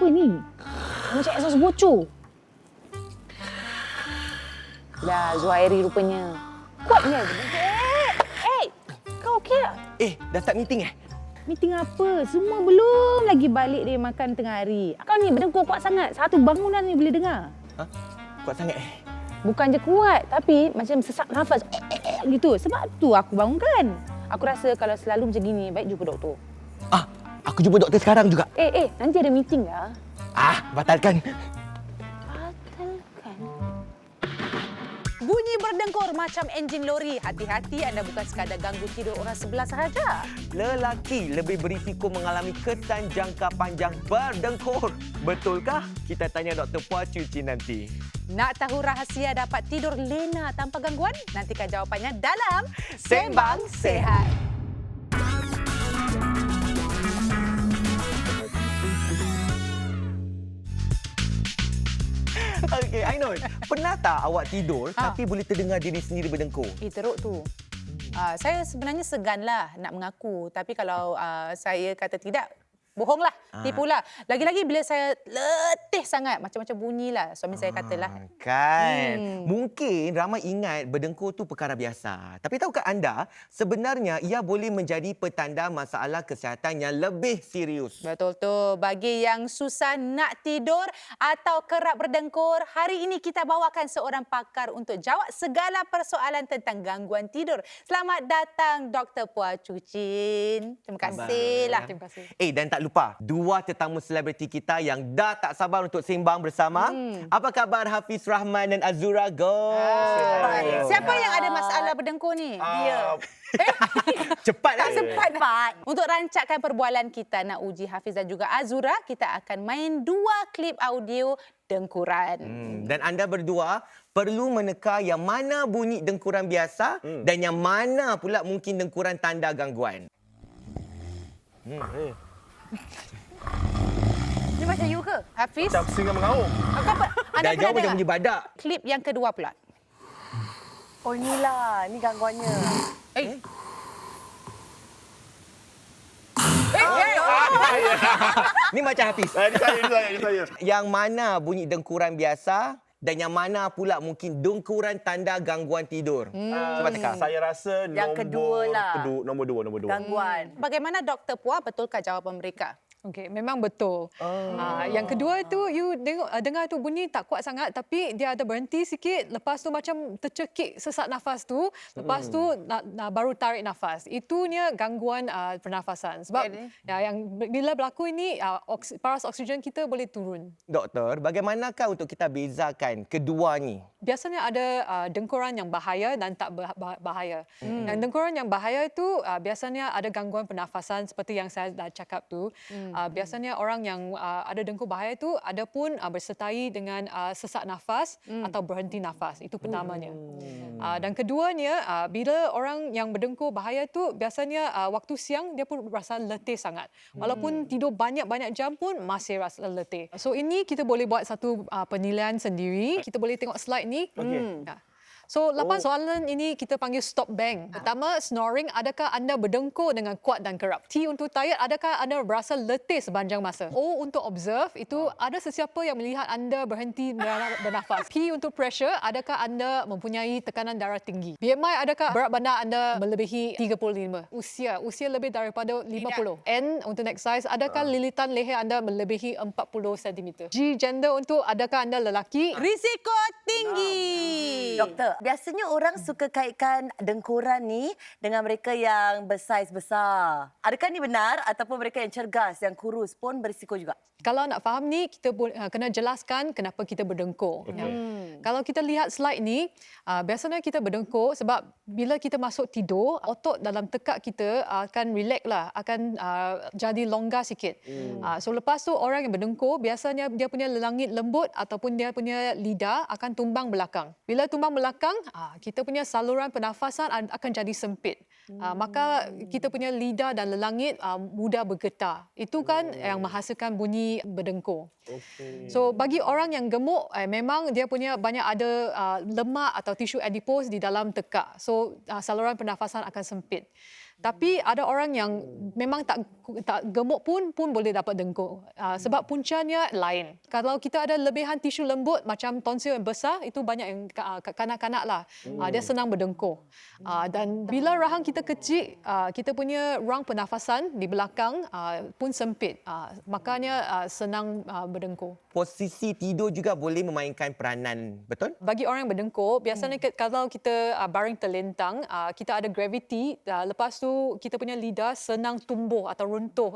Apa ni? Macam exhaust bocor. Dah, Zuhairi rupanya. Kuatnya. Kau okey tak? Dah start meeting Meeting apa? Semua belum lagi balik dari makan tengah hari. Kau ni berdengkur kuat sangat. Satu bangunan ni boleh dengar. Kuat sangat Bukan je kuat, tapi macam sesak nafas. Gitu. Sebab tu aku bangunkan. Aku rasa kalau selalu macam gini, baik jumpa doktor. Aku jumpa doktor sekarang juga. Nanti ada meeting lah. Batalkan. Bunyi berdengkur macam enjin lori. Hati-hati anda bukan sekadar ganggu tidur orang sebelah sahaja. Lelaki lebih berisiko mengalami kesan jangka panjang berdengkur. Betulkah? Kita tanya Dr. Puah Cuci nanti. Nak tahu rahsia dapat tidur lena tanpa gangguan? Nantikan jawapannya dalam Sembang Sihat. Okey, Ainul. Pernah tak awak tidur tapi boleh terdengar diri sendiri berdengkur? Teruk tu. Saya sebenarnya seganlah nak mengaku. Tapi kalau saya kata tidak, bohonglah, tipulah. Lagi-lagi bila saya letih sangat, macam-macam bunyilah suami saya katalah. Kan. Mungkin ramai ingat berdengkur tu perkara biasa. Tapi tahukah anda, sebenarnya ia boleh menjadi petanda masalah kesihatan yang lebih serius. Betul tu. Bagi yang susah nak tidur atau kerap berdengkur, hari ini kita bawakan seorang pakar untuk jawab segala persoalan tentang gangguan tidur. Selamat datang Dr. Puah Cucin. Terima kasihlah. Terima kasih. Dan tak lupa, dua tetamu selebriti kita yang dah tak sabar untuk sembang bersama. Apa khabar Hafiz Rahman dan Azura? Go! Siapa yang ada masalah berdengkur ni? Dia. Cepat Tak sempat. Untuk rancakkan perbualan kita nak uji Hafiz dan juga Azura, kita akan main 2 klip audio dengkuran. Dan anda berdua perlu meneka yang mana bunyi dengkuran biasa dan yang mana pula mungkin dengkuran tanda gangguan. Ini macam you ke? Hafiz? Macam singa mengaum. Dah jauh macam bunyi badak. Klip yang kedua pula. Oh inilah, ni gangguannya. Ni macam Hafiz. Ini saya. Yang mana bunyi dengkuran biasa dan yang mana pula mungkin dengkuran tanda gangguan tidur. Cuba teka. Saya rasa Yang kedua lah. Nombor dua. Gangguan. Bagaimana Dr. Puah, betulkah jawapan mereka? Okey, memang betul. Yang kedua tu, you dengar tu bunyi tak kuat sangat tapi dia ada berhenti sikit. Lepas tu macam tercekik sesak nafas tu. Lepas tu baru tarik nafas. Itunya gangguan pernafasan. Sebab yang bila berlaku ini, paras oksigen kita boleh turun. Doktor, bagaimanakah untuk kita bezakan kedua ni? Biasanya ada dengkuran yang bahaya dan tak bahaya. Yang dengkuran yang bahaya itu biasanya ada gangguan pernafasan seperti yang saya dah cakap tu. Biasanya orang yang ada dengkur bahaya itu ada pun bersertai dengan sesak nafas atau berhenti nafas. Itu pertamanya. Dan keduanya, bila orang yang berdengkur bahaya itu biasanya waktu siang dia pun rasa letih sangat. Walaupun tidur banyak-banyak jam pun masih rasa letih. So ini kita boleh buat satu penilaian sendiri. Kita boleh tengok slide ni. So, 8 soalan ini kita panggil stop bang. Pertama, snoring. Adakah anda berdengkur dengan kuat dan kerap? T untuk tired. Adakah anda berasa letih sepanjang masa? O untuk observe. Itu ada sesiapa yang melihat anda berhenti bernafas. P untuk pressure. Adakah anda mempunyai tekanan darah tinggi? BMI. Adakah berat badan anda melebihi 35? Usia lebih daripada 50. N untuk neck size. Adakah lilitan leher anda melebihi 40 cm? G gender untuk adakah anda lelaki? Risiko tinggi. Doktor, biasanya orang suka kaitkan dengkuran ni dengan mereka yang bersaiz besar. Adakah ni benar ataupun mereka yang cergas, yang kurus pun berisiko juga? Kalau nak faham ni, kita kena jelaskan kenapa kita berdengkur. Kalau kita lihat slide ni, biasanya kita berdengkur sebab bila kita masuk tidur, otot dalam tekak kita akan relax lah, akan jadi longgar sikit. So lepas tu orang yang berdengkur, biasanya dia punya langit lembut ataupun dia punya lidah akan tumbang belakang. Bila tumbang belakang, kita punya saluran pernafasan akan jadi sempit. Maka kita punya lidah dan lelangit mudah bergetar. Itu kan yang menghasilkan bunyi berdengkur. So bagi orang yang gemuk, memang dia punya banyak ada lemak atau tisu adipos di dalam tekak. So saluran pernafasan akan sempit. Tapi ada orang yang memang tak gemuk pun boleh dapat dengkur. Sebab puncanya lain. Kalau kita ada lebihan tisu lembut macam tonsil yang besar, itu banyak yang kanak-kanak lah. Dia senang berdengkur. Dan bila rahang kita kecil, kita punya ruang pernafasan di belakang pun sempit. Makanya senang berdengkur. Posisi tidur juga boleh memainkan peranan, betul? Bagi orang yang berdengkur, biasanya kalau kita baring terlentang, kita ada graviti, lepas tu kita punya lidah senang tumbuh atau runtuh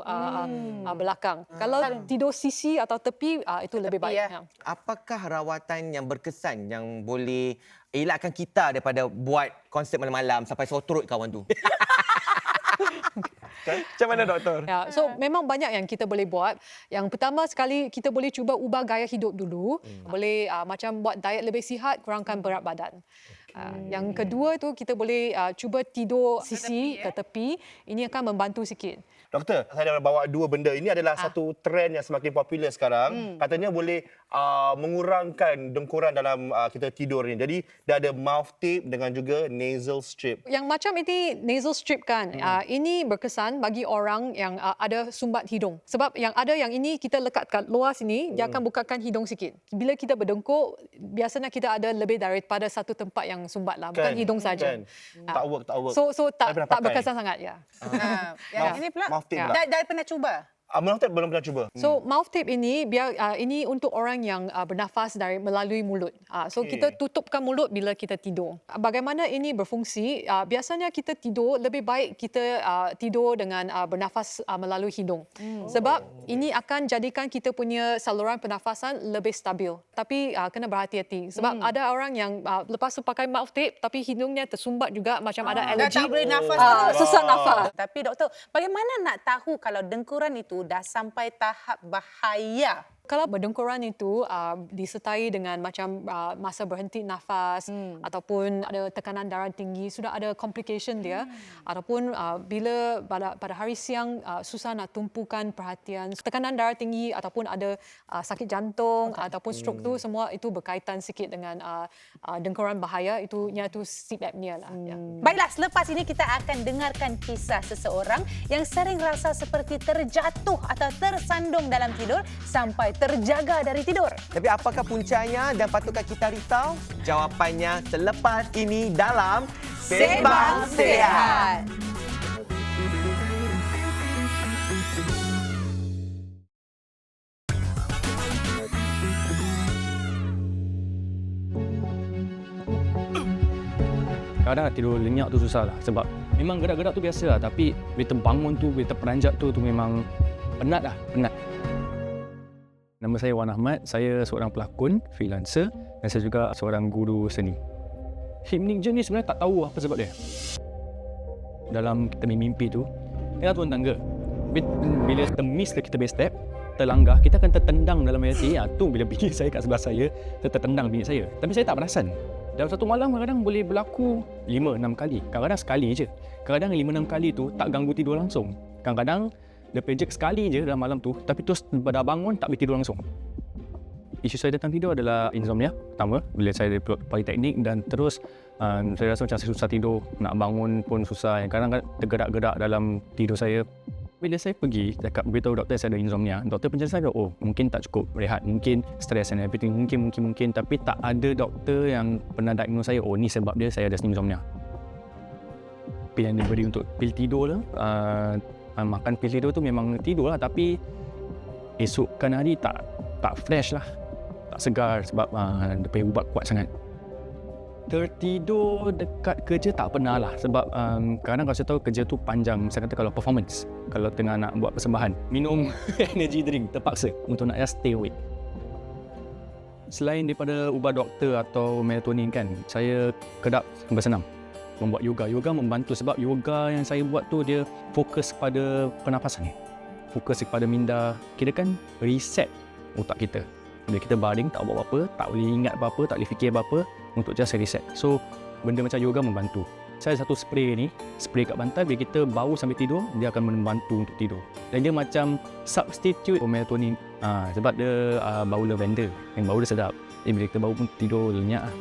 belakang. Kalau tidur sisi atau tepi, itu lebih baik. ya. Ya. Apakah rawatan yang berkesan yang boleh elakkan kita daripada buat konsert malam-malam sampai sore throat kawan tu? Macam mana doktor? Ya, so memang banyak yang kita boleh buat. Yang pertama sekali, kita boleh cuba ubah gaya hidup dulu. Boleh macam buat diet lebih sihat, kurangkan berat badan. Yang kedua tu kita boleh cuba tidur sisi ke tepi. Ini akan membantu sikit. Doktor, saya dah bawa dua benda. Ini adalah satu trend yang semakin popular sekarang. Katanya boleh mengurangkan dengkuran dalam kita tidur ni. Jadi, dah ada mouth tape dengan juga nasal strip. Yang macam ini nasal strip kan, ini berkesan bagi orang yang ada sumbat hidung. Sebab yang ini kita lekat kat luar sini, dia akan bukakan hidung sikit. Bila kita berdengkur, biasanya kita ada lebih daripada satu tempat yang sumbat lah, bukan hidung saja. Kan? Tak work. So Saya pernah tak pakai. berkesan sangat ya. Yang ini pula Mouth tape pula. dah pernah cuba. Mouth tape belum pernah cuba. So mouth tape ini ini untuk orang yang bernafas melalui mulut. So kita tutupkan mulut bila kita tidur. Bagaimana ini berfungsi? Biasanya kita tidur lebih baik kita tidur dengan bernafas melalui hidung. Sebab ini akan jadikan kita punya saluran pernafasan lebih stabil. Tapi kena berhati-hati sebab ada orang yang lepas tu pakai mouth tape tapi hidungnya tersumbat juga macam ada Dah alergi. tak boleh nafas terus. Susah nafas. Tapi doktor, bagaimana nak tahu kalau dengkuran itu dah sampai tahap bahaya? Kalau berdengkuran itu disertai dengan macam masa berhenti nafas ataupun ada tekanan darah tinggi, sudah ada complication dia ataupun bila pada hari siang susah nak tumpukan perhatian, tekanan darah tinggi ataupun ada sakit jantung ataupun stroke tu semua itu berkaitan sikit dengan dengkuran bahaya, itunya tu sleep apnea lah. Ya. Baiklah, selepas ini kita akan dengarkan kisah seseorang yang sering rasa seperti terjatuh atau tersandung dalam tidur sampai terjaga dari tidur. Tapi apakah puncanya dan patutkah kita risau? Jawapannya selepas ini dalam Sembang Sihat. Kadang nak tidur lenyak tu susah lah sebab memang gerak-gerak tu biasa lah tapi bila terbangun tu, bila terperanjat tu memang penat lah, penat. Nama saya Wan Ahmad, saya seorang pelakon, freelancer dan saya juga seorang guru seni. Hypnic journey sebenarnya tak tahu apa sebab dia. Dalam kita mimpi tu, kita turun tangga. Bila kita miss kita punya step, terlanggar, kita akan tertendang dalam realiti. Tu bila bini saya kat sebelah saya, tertendang bini saya. Tapi saya tak perasan. Dalam satu malam kadang-kadang boleh berlaku 5-6 kali. Kadang-kadang sekali je. Kadang-kadang 5-6 kali tu tak ganggu tidur langsung. Kadang-kadang dia pejek sekali je dalam malam tu, tapi terus dah bangun tak boleh tidur langsung. Isu saya tentang tidur adalah insomnia pertama, bila saya dari politeknik dan terus saya rasa macam saya susah tidur, nak bangun pun susah. Kadang-kadang tergerak-gerak dalam tidur saya. Bila saya pergi cakap beritahu doktor saya ada insomnia, doktor penjelasan saya, oh mungkin tak cukup rehat, mungkin stress and everything, mungkin, tapi tak ada doktor yang pernah diagnose saya, oh ni sebab dia saya ada insomnia. Pil yang diberi untuk pil tidur lah, makan pil tidur tu memang tidur lah, tapi esokkan hari tak fresh lah, tak segar sebab dia punya ubat kuat sangat. Tertidur dekat kerja tak pernah lah sebab kadang-kadang kalau saya tahu kerja tu panjang, saya kata kalau performance, kalau tengah nak buat persembahan, minum energy drink terpaksa untuk nak just stay awake. Selain daripada ubat doktor atau melatonin kan, saya kedap bersenam, membuat yoga. Yoga membantu sebab yoga yang saya buat tu dia fokus pada pernafasan, fokus kepada minda, kira kan reset otak kita. Bila kita baring tak buat apa-apa, tak boleh ingat apa-apa, tak boleh fikir apa-apa, untuk just reset. So benda macam yoga membantu. Saya ada satu spray ni, spray kat bantal, bila kita bau sambil tidur, dia akan membantu untuk tidur. Dan dia macam substitute for melatonin sebab dia bau lavender, yang bau dia sedap. bila kita bangun pun tidur lenyap lah.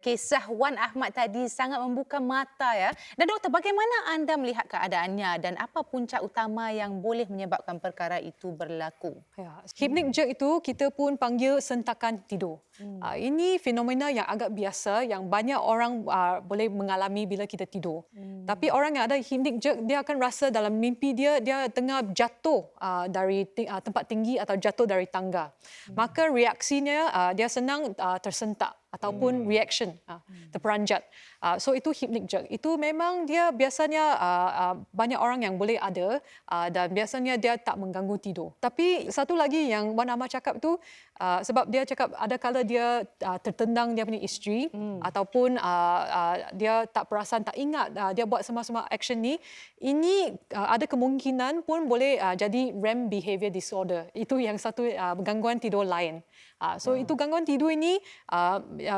Kisah Wan Ahmad tadi sangat membuka mata ya. Dan doktor, bagaimana anda melihat keadaannya dan apa punca utama yang boleh menyebabkan perkara itu berlaku? Ya, hypnic jerk itu kita pun panggil sentakan tidur. Ini fenomena yang agak biasa yang banyak orang boleh mengalami bila kita tidur. Tapi orang yang ada hypnic jerk, dia akan rasa dalam mimpi dia tengah jatuh dari tempat tinggi atau jatuh dari tangga. Maka reaksinya dia senang tersentak ataupun reaction terperanjat. So itu hypnic jerk. Itu memang dia biasanya banyak orang yang boleh ada dan biasanya dia tak mengganggu tidur. Tapi satu lagi yang Wan Ahmad cakap tu sebab dia cakap ada kala dia tertendang dia punya isteri ataupun dia tak perasan, tak ingat dia buat semua action ni. Ini ada kemungkinan pun boleh jadi REM behavior disorder. Itu yang satu gangguan tidur lain. So itu gangguan tidur ini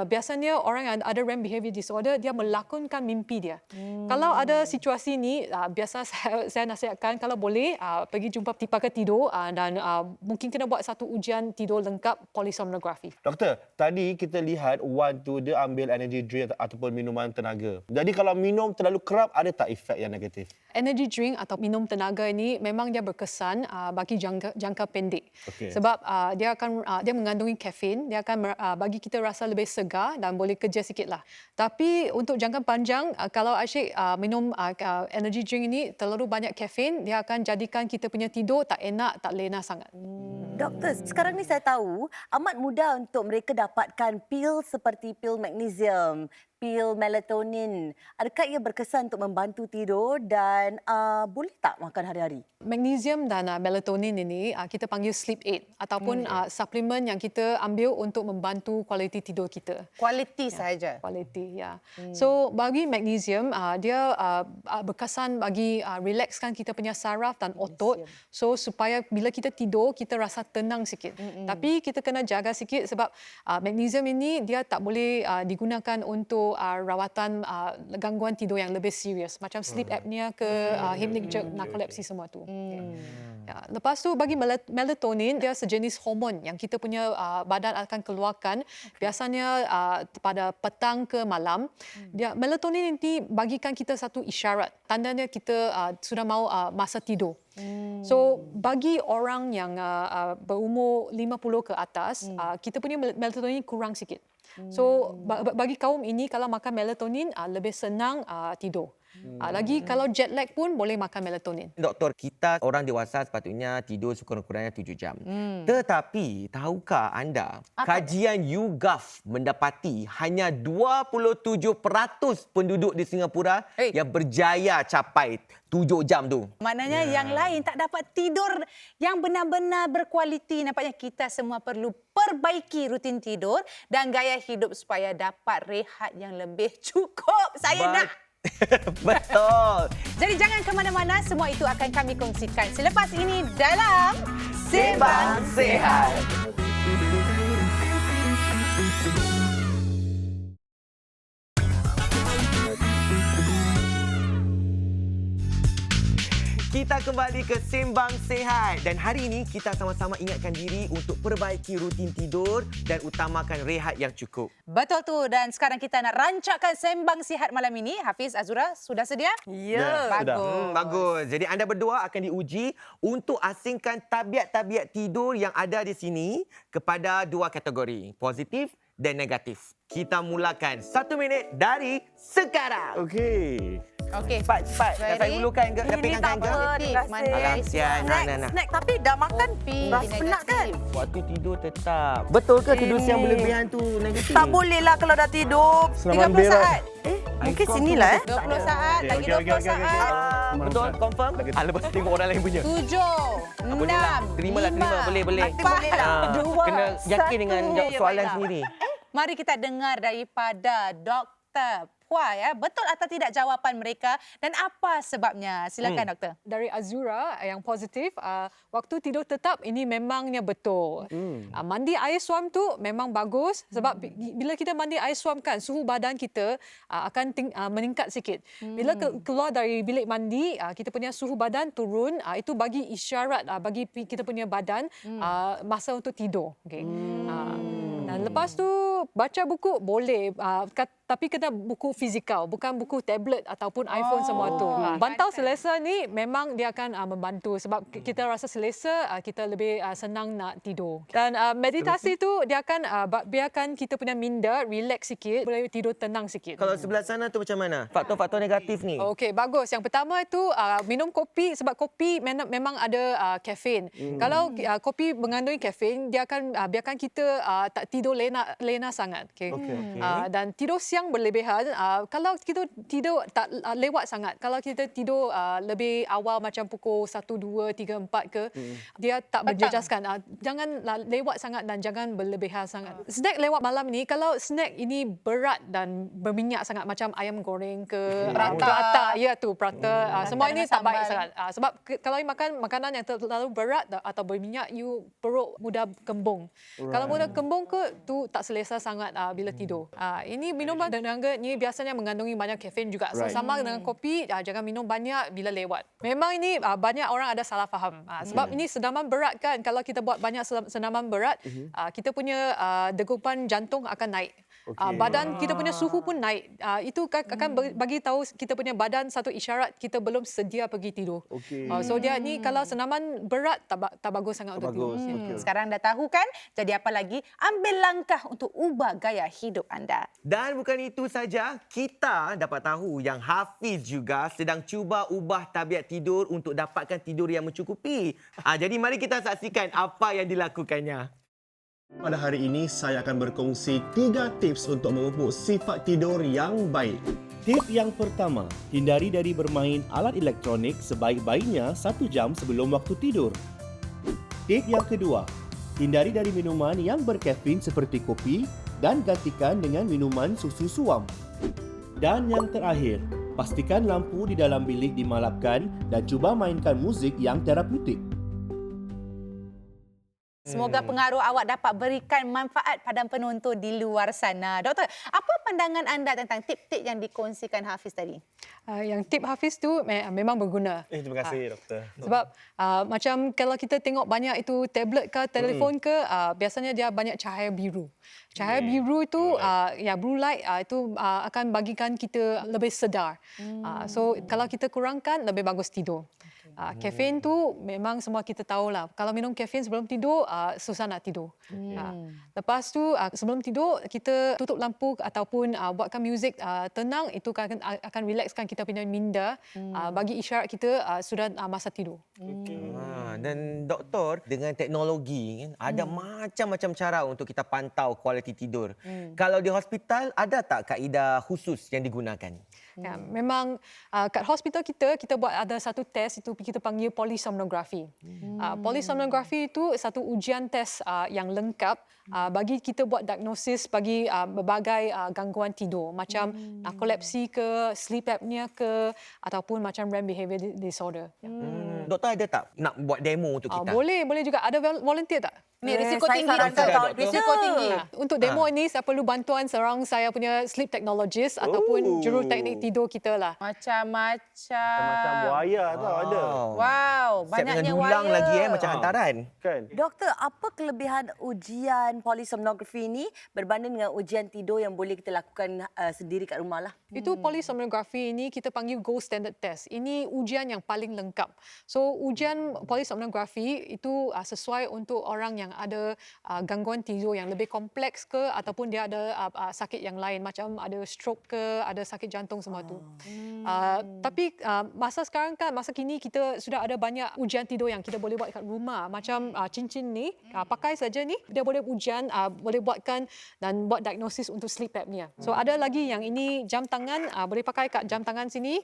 biasanya orang yang ada REM behavior disorder dia melakonkan mimpi dia. Kalau ada situasi ini biasa saya nasihatkan kalau boleh pergi jumpa pakar tidur dan mungkin kena buat satu ujian tidur lengkap polisomnografi. Doktor, tadi kita lihat Wan tu dia ambil energy drink ataupun minuman tenaga. Jadi kalau minum terlalu kerap ada tak efek yang negatif? Energy drink atau minum tenaga ini memang dia berkesan bagi jangka pendek. Okey. Sebab dia mengandungi kafein, dia akan bagi kita rasa lebih segar dan boleh kerja sikitlah. Tapi untuk jangka panjang kalau asyik minum energy drink ini terlalu banyak kafein, dia akan jadikan kita punya tidur tak enak, tak lena sangat. Doktor, sekarang ni saya tahu amat mudah untuk mereka dapatkan pil seperti pil magnesium, pil melatonin. Adakah ia berkesan untuk membantu tidur dan boleh tak makan hari-hari? Magnesium dan melatonin ini kita panggil sleep aid ataupun suplemen yang kita ambil untuk membantu kualiti tidur kita. Kualiti sahaja. Kualiti, ya. So bagi magnesium dia berkesan bagi relaxkan kita punya saraf dan otot. So supaya bila kita tidur kita rasa tenang sikit. Tapi kita kena jaga sikit sebab magnesium ini dia tak boleh digunakan untuk rawatan gangguan tidur yang lebih serius macam sleep apnea ke hypnic jerk, narkolepsi semua tu. Ya. Lepas tu bagi melatonin dia sejenis hormon yang kita punya badan akan keluarkan biasanya pada petang ke malam. Dia melatonin ini bagikan kita satu isyarat tandanya kita sudah mau masa tidur. So bagi orang yang berumur 50 ke atas kita punya melatonin kurang sikit. So bagi kaum ini kalau makan melatonin lebih senang tidur. Lagi kalau jet lag pun boleh makan melatonin. Doktor, kita orang dewasa sepatutnya tidur sekurang-kurangnya 7 jam. Tetapi, tahukah anda, kajian YouGov mendapati hanya 27% penduduk di Singapura yang berjaya capai 7 jam tu. Maknanya yang lain tak dapat tidur yang benar-benar berkualiti. Nampaknya kita semua perlu perbaiki rutin tidur dan gaya hidup supaya dapat rehat yang lebih cukup. Saya nak. Betul. Jadi jangan ke mana-mana, semua itu akan kami kongsikan selepas ini dalam Sembang Sihat. Kita kembali ke Sembang Sihat dan hari ini kita sama-sama ingatkan diri untuk perbaiki rutin tidur dan utamakan rehat yang cukup. Betul tu, dan sekarang kita nak rancakkan Sembang Sihat malam ini. Hafiz, Azura, sudah sedia? Ya. Bagus. Bagus. Jadi anda berdua akan diuji untuk asingkan tabiat-tabiat tidur yang ada di sini kepada dua kategori, positif dan negatif. Kita mulakan 1 minit dari sekarang. Okey. Okey. Cepat. Dah saya ulurkan ke? Dah Ini pegangkan tak ke? apa, terima kasih. Alam, sian. Nah. Snack tapi dah makan rasa penat kan? Waktu tidur tetap. Betul ke tidur siang berlebihan tu negatif? Tak boleh lah kalau dah tidur. 30 saat. Mungkin sinilah 20 saat, lagi 20 saat. Betul? Confirm? Lepas tengok orang lain punya. 7, 6, Bolehlah. Terimalah, terima. Boleh. Nanti boleh lah. Kena yakin dengan Satu. soalan sendiri. Mari kita dengar daripada Dr. puas ya. Betul atau tidak jawapan mereka dan apa sebabnya? Silakan doktor. Dari Azura yang positif, waktu tidur tetap ini memangnya betul. Mandi air suam tu memang bagus sebab bila kita mandi air suam kan suhu badan kita akan meningkat sikit. Bila keluar dari bilik mandi, kita punya suhu badan turun, itu bagi isyarat bagi kita punya badan masa untuk tidur. Okay. Dan lepas tu baca buku boleh, tapi kena buku fizikal, bukan buku tablet ataupun iPhone semua tu. Bantal selesa ni memang dia akan membantu sebab kita rasa selesa, kita lebih senang nak tidur. Dan meditasi tu dia akan biarkan kita punya minda relax sikit, boleh tidur tenang sikit. Kalau sebelah sana tu macam mana? Faktor-faktor negatif ni. Okey, bagus. Yang pertama itu minum kopi sebab kopi memang ada kafein. Kalau kopi mengandungi kafein, dia akan biarkan kita tak tidur lena sangat. Okay. Dan tidur siang berlebihan. Kalau kita tidur tak lewat sangat, kalau kita tidur lebih awal macam pukul 1, 2, 3, 4 ke, dia tak menjejaskan. Jangan lewat sangat dan jangan berlebihan sangat. Snack lewat malam ni, kalau snack ini berat dan berminyak sangat macam ayam goreng ke, prata, ya tu prata, semua ini tak baik sangat. Sebab kalau you makan makanan yang terlalu berat atau berminyak, you perut mudah kembung. Kalau mudah kembung ke, tu tak selesa sangat bila tidur. Ini minuman tenaga ni biasanya mengandungi banyak kafein juga. Sama dengan kopi, jangan minum banyak bila lewat. Memang ini banyak orang ada salah faham. Sebab ini senaman berat kan. Kalau kita buat banyak senaman berat, kita punya degupan jantung akan naik. Badan kita punya suhu pun naik. Itu akan bagi tahu kita punya badan satu isyarat kita belum sedia pergi tidur. So dia ni kalau senaman berat tak bagus sangat untuk tidur. Sekarang dah tahu kan? Jadi apa lagi? Ambil langkah untuk ubah gaya hidup anda. Dan bukan itu saja, kita dapat tahu yang Hafiz juga sedang cuba ubah tabiat tidur untuk dapatkan tidur yang mencukupi. Jadi mari kita saksikan apa yang dilakukannya. Pada hari ini, saya akan berkongsi 3 tips untuk memupuk sifat tidur yang baik. Tip yang pertama, hindari dari bermain alat elektronik sebaik-baiknya 1 jam sebelum waktu tidur. Tip yang kedua, hindari dari minuman yang berkafein seperti kopi dan gantikan dengan minuman susu suam. Dan yang terakhir, pastikan lampu di dalam bilik dimalapkan dan cuba mainkan muzik yang terapeutik. Semoga pengaruh awak dapat berikan manfaat pada penonton di luar sana. Doktor, apa pandangan anda tentang tip-tip yang dikongsikan Hafiz tadi? Yang tip Hafiz tu memang berguna. Terima kasih, doktor. Sebab macam kalau kita tengok banyak itu tablet ke telefon ke, biasanya dia banyak cahaya biru. Cahaya biru itu blue light itu akan bagikan kita lebih sedar. So kalau kita kurangkan lebih bagus tidur. Kafein tu memang semua kita tahulah. Kalau minum kafein sebelum tidur susah nak tidur. Lepas tu sebelum tidur kita tutup lampu ataupun buatkan muzik tenang, itu akan relaxkan kita punya minda, bagi isyarat kita sudah masa tidur. Dan doktor, dengan teknologi ada macam-macam cara untuk kita pantau kualiti tidur. Kalau di hospital ada tak kaedah khusus yang digunakan? Ya, memang kat hospital kita buat ada satu test, itu kita panggil polysomnography. Polysomnography itu satu ujian test yang lengkap bagi kita buat diagnosis bagi berbagai gangguan tidur macam narkolepsi ke, sleep apnea ke, ataupun macam REM behavior disorder. Doktor ada tak nak buat demo untuk kita? Boleh juga. Ada volunteer tak? Ni risiko saya tinggi, sarankan doktor. doktor. Risiko tinggi. Untuk demo ini saya perlu bantuan seorang saya punya sleep technologist ataupun juru teknik tidur kita lah. Macam-macam. Macam buaya tau ada. Wow, Siap banyaknya dengan dulang wire. lagi macam hantaran. Kan? Doktor, apa kelebihan ujian polysomnography ini berbanding dengan ujian tidur yang boleh kita lakukan sendiri kat rumah lah? Itu polysomnography ini kita panggil gold standard test. Ini ujian yang paling lengkap. So ujian polysomnography itu sesuai untuk orang yang ada gangguan tidur yang lebih kompleks ke ataupun dia ada sakit yang lain macam ada stroke ke, ada sakit jantung semua tu. Tapi masa sekarang kan, masa kini kita sudah ada banyak ujian tidur yang kita boleh buat kat rumah. Macam cincin ni, pakai saja ni, dia boleh ujian, boleh buatkan dan buat diagnosis untuk sleep apnea. So ada lagi yang ini jam tangan, boleh pakai kat jam tangan sini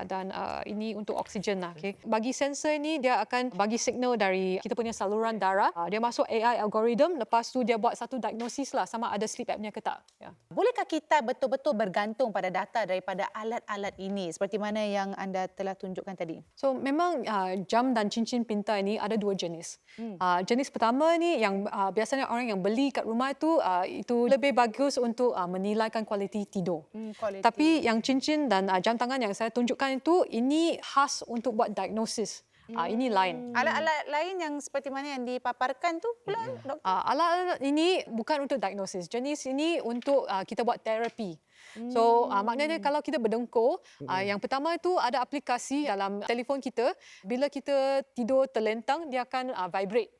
dan ini untuk oksigen lah. Okay. Bagi sensor ni dia akan bagi signal dari kita punya saluran darah, dia masuk AI algorithm, lepas tu dia buat satu diagnosis lah sama ada sleep apnea ke tak. Ya. Bolehkah kita betul-betul bergantung pada data daripada alat-alat ini seperti mana yang anda telah tunjukkan tadi? So memang jam dan cincin pintar ini ada dua jenis. Jenis pertama ni yang biasanya orang yang beli kat rumah itu lebih bagus untuk menilaikan kualiti tidur. Quality. Tapi yang cincin dan jam tangan yang saya tunjukkan itu ini khas untuk buat diagnosis. Ini lain. Alat-alat lain yang seperti mana yang dipaparkan tu pula, doktor? Alat ini bukan untuk diagnosis. Jenis ini untuk kita buat terapi. So maknanya kalau kita berdengkur, yang pertama itu ada aplikasi dalam telefon kita. Bila kita tidur terlentang, dia akan vibrate.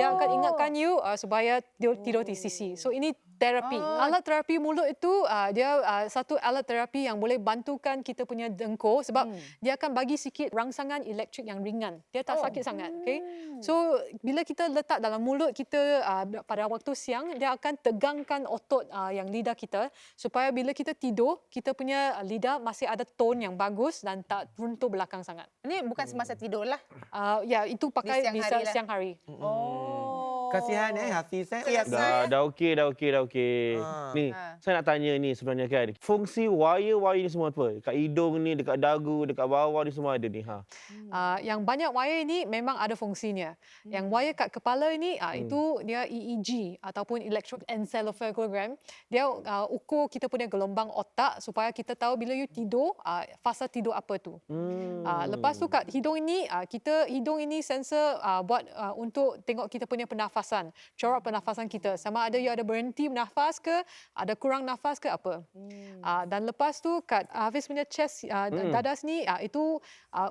Dia akan ingatkan you supaya tidur di sisi. So ini terapi. Alat terapi mulut itu dia satu alat terapi yang boleh bantukan kita punya dengkur sebab dia akan bagi sikit rangsangan elektrik yang ringan. Dia tak sakit sangat. Okay? So bila kita letak dalam mulut kita pada waktu siang, dia akan tegangkan otot yang lidah kita supaya bila kita tidur, kita punya lidah masih ada tone yang bagus dan tak runtuh belakang sangat. Ini bukan semasa tidur lah. Ya, itu pakai Di siang hari lah. siang hari. Kasihan Hafiz. Dah okey. Ni, saya nak tanya ni sebenarnya kan. Fungsi wire-wire ni semua apa? Dekat hidung ni, dekat dagu, dekat bawah ni semua ada ni. Yang banyak wire ini memang ada fungsinya. Yang wire kat kepala ini itu dia EEG ataupun electroencephalogram. Dia ukur kita punya gelombang otak supaya kita tahu bila you tidur, fasa tidur apa tu. Lepas tu kat hidung ini, hidung ini sensor buat untuk tengok kita punya pernafasan, corak pernafasan kita. Sama ada you ada berhenti bernafas ke, ada kurang nafas ke apa. Dan lepas tu kat Hafiz punya chest, dada sini, itu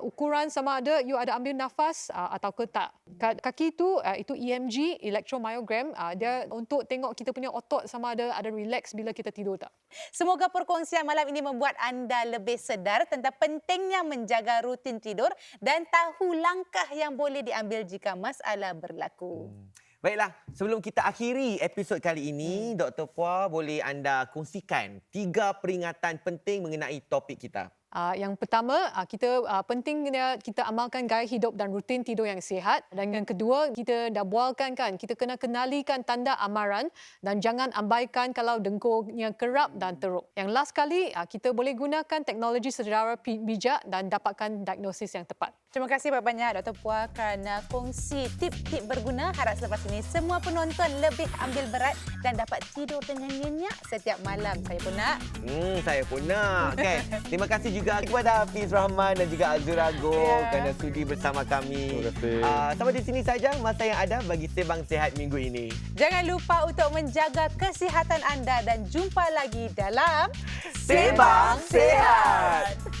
ukuran sama ada you ada ambil nafas atau ke tak. Kat kaki itu EMG, electromyogram. Dia untuk tengok kita punya otot sama ada relax bila kita tidur tak. Semoga perkongsian malam ini membuat anda lebih sedar tentang pentingnya menjaga rutin tidur dan tahu langkah yang boleh diambil jika masalah berlaku. Baiklah, sebelum kita akhiri episod kali ini, Dr. Puah boleh anda kongsikan 3 peringatan penting mengenai topik kita. Yang pertama, kita pentingnya kita amalkan gaya hidup dan rutin tidur yang sihat. Dan yang kedua, kita dah bualkan kan, kita kena kenalikan tanda amaran dan jangan abaikan kalau dengkurnya kerap dan teruk. Yang last kali, kita boleh gunakan teknologi secara bijak dan dapatkan diagnosis yang tepat. Terima kasih banyak Dr. Puah kerana kongsi tip-tip berguna. Harap selepas ini semua penonton lebih ambil berat dan dapat tidur dengan nyenyak setiap malam. Saya pun nak. Saya pun nak. Kan? Terima kasih juga kepada Hafiz Rahman dan juga Azura Go kerana sudi bersama kami. Terima kasih. Sampai di sini saja masa yang ada bagi Sembang Sihat minggu ini. Jangan lupa untuk menjaga kesihatan anda dan jumpa lagi dalam Sembang Sihat.